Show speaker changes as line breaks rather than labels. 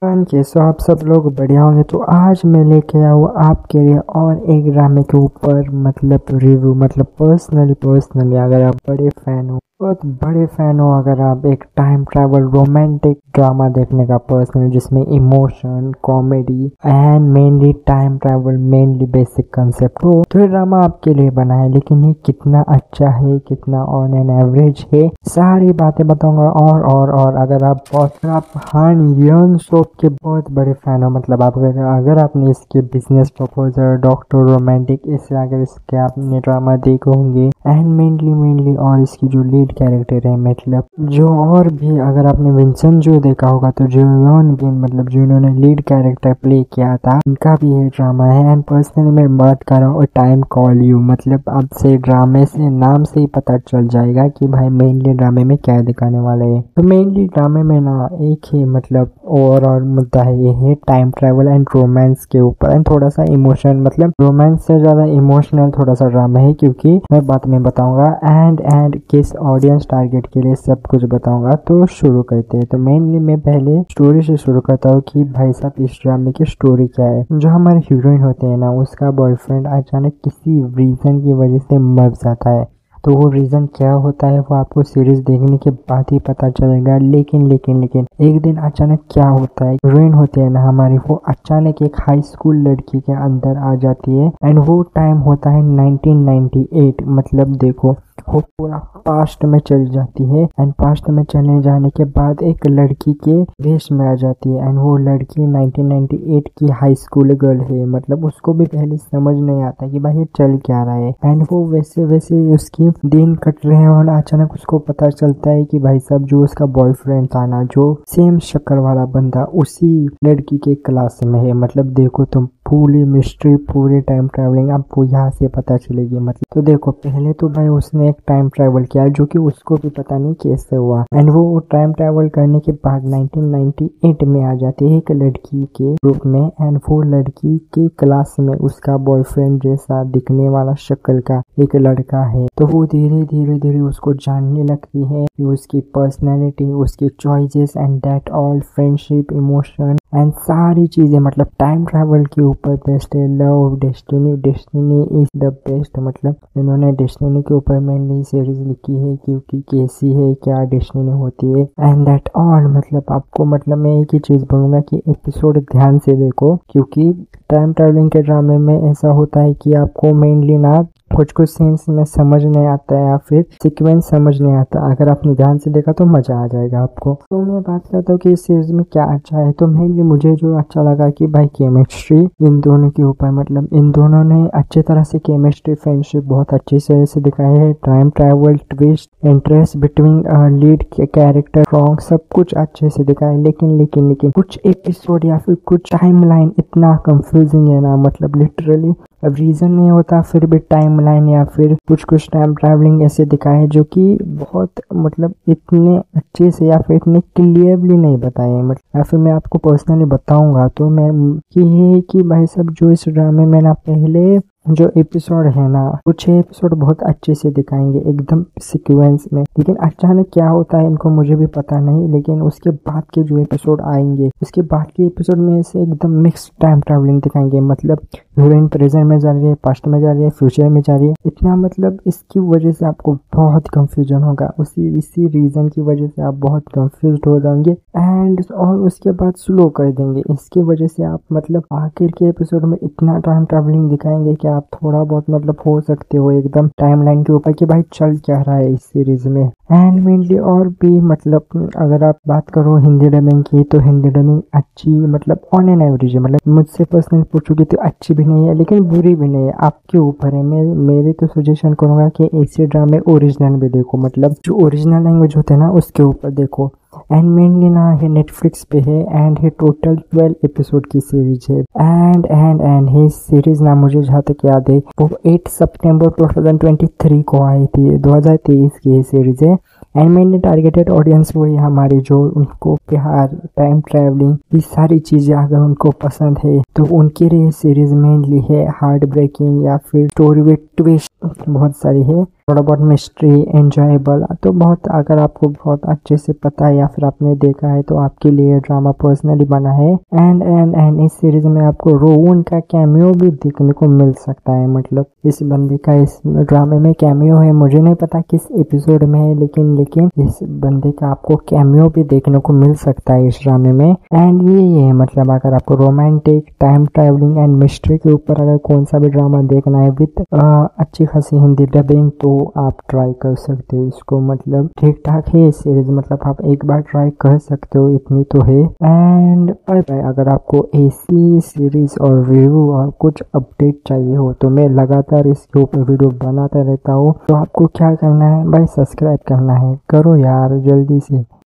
कैसे हो आप सब लोग बढ़िया होंगे। तो आज मैं लेके आया हूँ आपके लिए और एक ड्रामे के ऊपर रिव्यू पर्सनली अगर आप बड़े फैन हो, बहुत बड़े फैन हो, अगर आप एक टाइम ट्रैवल रोमांटिक ड्रामा देखने का पर्सनली जिसमें emotion comedy and mainly time travel mainly basic concept हो, तो ये ड्रामा आपके लिए बना है। लेकिन ये कितना अच्छा है, कितना ऑन एन एवरेज है, सारी बातें बताऊंगा। और अगर आप हान यन सोप के बहुत बड़े फैन हो, मतलब आप अगर आपने इसके बिजनेस प्रपोजल, डॉक्टर रोमांटिक, इससे अगर इसके आपने ड्रामा देखे होंगे एंड मेनली और इसकी जो लीड कैरेक्टर है, मतलब जो और भी अगर आपने विंसेंट जो देखा होगा, तो जो यन बिन मतलब जो इन्होंने लीड कैरेक्टर प्ले किया था, उनका भी ये ड्रामा है। एंड पर्सनली मैं बात कर रहा हूँ टाइम कॉल यू, मतलब आपसे ड्रामे से नाम से ही पता चल जाएगा कि भाई मेनली ड्रामे में क्या दिखाने वाला है। तो मेनली ड्रामे में ना एक ही मतलब ओवरऑल मुद्दा है, ये है टाइम ट्रैवल एंड रोमांस के ऊपर एंड थोड़ा सा इमोशन, मतलब रोमांस से ज्यादा इमोशनल थोड़ा सा ड्रामा है, क्योंकि मैं बाद में बताऊंगा एंड किस ऑडियंस टारगेट के लिए सब कुछ बताऊंगा। तो शुरू करते हैं। तो मेनली मैं पहले स्टोरी से शुरू करता हूँ कि भाई साहब इस ड्रामे की स्टोरी क्या है। जो हमारे हीरोइन होते हैं ना, उसका बॉयफ्रेंड अचानक किसी रीजन की वजह से मर जाता है। तो वो रीजन क्या होता है वो आपको सीरीज देखने के बाद ही पता चलेगा। लेकिन एक दिन अचानक क्या होता है, हीरोइन होती है ना हमारी, वो अचानक एक हाई स्कूल लड़की के अंदर आ जाती है एंड वो टाइम होता है 1998। मतलब देखो वो पूरा पास्ट में चली जाती है एंड पास्ट में चले जाने के बाद एक लड़की के वेश में आ जाती है एंड वो लड़की 1998 की हाई स्कूल गर्ल है। मतलब उसको भी पहले समझ नहीं आता कि भाई ये चल क्या रहा है एंड वो वैसे उसकी दिन कट रहे हैं और अचानक उसको पता चलता है कि भाई साहब जो उसका बॉयफ्रेंड था ना, जो सेम शक्ल वाला बंदा उसी लड़की के क्लास में है। मतलब देखो तुम पूरी मिस्ट्री, पूरी टाइम ट्रैवलिंग आपको यहाँ से पता चलेगी। मतलब तो देखो पहले तो भाई उसने एक टाइम ट्रैवल किया जो कि उसको भी पता नहीं कैसे हुआ एंड वो टाइम ट्रैवल करने के बाद 1998 में आ जाती है एक लड़की के रूप में एंड वो लड़की के क्लास में उसका बॉयफ्रेंड जैसा दिखने वाला शक्ल का एक लड़का है। तो वो धीरे उसको जानने लगती है कि उसकी पर्सनैलिटी, उसकी choices and that all, friendship, emotion and सारी चीजें मतलब टाइम ट्रैवल के ऊपर बेस्ट है। Love, destiny is the best. मतलब इन्होंने डेस्टिनी के ऊपर मेनली सीरीज लिखी है क्योंकि कैसी है, क्या डेस्टिनी होती है एंड दैट ऑल। मतलब आपको मतलब मैं एक ही चीज बोलूंगा कि एपिसोड ध्यान से देखो, क्योंकि टाइम ट्रैवलिंग के ड्रामे में ऐसा होता है कि आपको मेनली ना कुछ सीन्स में समझ नहीं आता है या फिर सीक्वेंस समझ नहीं आता। अगर आपने ध्यान से देखा तो मजा आ जाएगा आपको। तो मैं बात करता हूँ कि इस सीरीज में क्या अच्छा है। तो मेनली मुझे जो अच्छा लगा कि भाई केमिस्ट्री इन दोनों के ऊपर, मतलब इन दोनों ने अच्छे तरह से केमिस्ट्री, फ्रेंडशिप बहुत अच्छी तरह से दिखाई है। Time travel, twist, interest between lead character, song, सब कुछ अच्छे से दिखाया है। लेकिन कुछ एपिसोड या फिर कुछ टाइमलाइन इतना कंफ्यूजिंग है ना, मतलब लिटरली अब रीजन नहीं होता फिर भी टाइमलाइन या फिर कुछ टाइम ट्रैवलिंग ऐसे दिखाए जो कि बहुत मतलब इतने अच्छे से या फिर इतने क्लियरली नहीं बताए। मतलब या फिर मैं आपको पर्सनली बताऊंगा तो मैं कि ये कि भाई साहब जो इस ड्रामे में ना पहले जो एपिसोड है ना, कुछ एपिसोड बहुत अच्छे से दिखाएंगे एकदम सीक्वेंस में, लेकिन अचानक क्या होता है इनको मुझे भी पता नहीं। लेकिन उसके बाद के जो एपिसोड आएंगे, उसके बाद के एपिसोड में से एकदम मिक्स टाइम ट्रैवलिंग दिखाएंगे। मतलब हीरोइन प्रेजेंट में जा रही है, पास्ट में जा रही है, फ्यूचर में जा रही है। इतना मतलब इसकी वजह से आपको बहुत कंफ्यूजन होगा, इसी रीजन की वजह से आप बहुत कंफ्यूज हो जाएंगे एंड और उसके बाद स्लो कर देंगे। इसकी वजह से आप मतलब आखिर के एपिसोड में इतना टाइम ट्रैवलिंग दिखाएंगे कि आप थोड़ा बहुत मतलब हो सकते हो एकदम टाइमलाइन के ऊपर कि भाई चल क्या रहा है इस सीरीज में। एंड मेनली और भी मतलब अगर आप बात करो हिंदी डबिंग की, तो हिंदी डबिंग अच्छी मतलब ऑन एन एवरेज है। मतलब मुझसे पर्सनली पूछोगे तो अच्छी भी नहीं है लेकिन बुरी भी नहीं है, आपके ऊपर है। मैं मेरे तो सजेशन करूंगा कि ऐसे ड्रामे ओरिजिनल भी देखो, मतलब जो ओरिजिनल लैंग्वेज होते हैं ना उसके ऊपर देखो। एंड मेनली ना ये नेटफ्लिक्स पे है एंड ये टोटल 12 एपिसोड की सीरीज है एंड ये सीरीज ना मुझे जहाँ तक याद है वो 8 सितंबर 2023 को आई थी, 2023 की ये सीरीज है। एंड मेनली टारगेटेड ऑडियंस वही हमारे जो उनको प्यार, टाइम ट्रैवलिंग, ये सारी चीजें अगर उनको पसंद है तो उनके लिए सीरीज मेनली है। हार्ट ब्रेकिंग या फिर स्टोरी विद ट्विस्ट बहुत सारी है। थोड़ा बहुत मिस्ट्री एंजॉयबल, तो बहुत अगर आपको बहुत अच्छे से पता है या फिर आपने देखा है तो आपके लिए ड्रामा पर्सनली बना है। एंड इस सीरीज में आपको रोवन का कैमियो भी देखने को मिल सकता है। मतलब इस बंदे का इस ड्रामे में कैमियो है, मुझे नहीं पता किस एपिसोड में है, लेकिन इस बंदे का आपको कैमियो भी देखने को मिल सकता है इस ड्रामे में। एंड ये है मतलब अगर आपको romantic time travelling and mystery के ऊपर अगर कौन सा भी ड्रामा देखना है विद अच्छी खासी हिंदी डबिंग, तो आप ट्राई कर सकते हो इसको। मतलब ठीक ठाक है सीरीज, मतलब आप एक बार ट्राई कर सकते हो, इतनी तो है। एंड अगर आपको ऐसी सीरीज और रिव्यू और कुछ अपडेट चाहिए हो तो मैं लगातार इसके ऊपर वीडियो बनाता रहता हूँ। तो आपको क्या करना है भाई, सब्सक्राइब करना है, करो यार जल्दी से।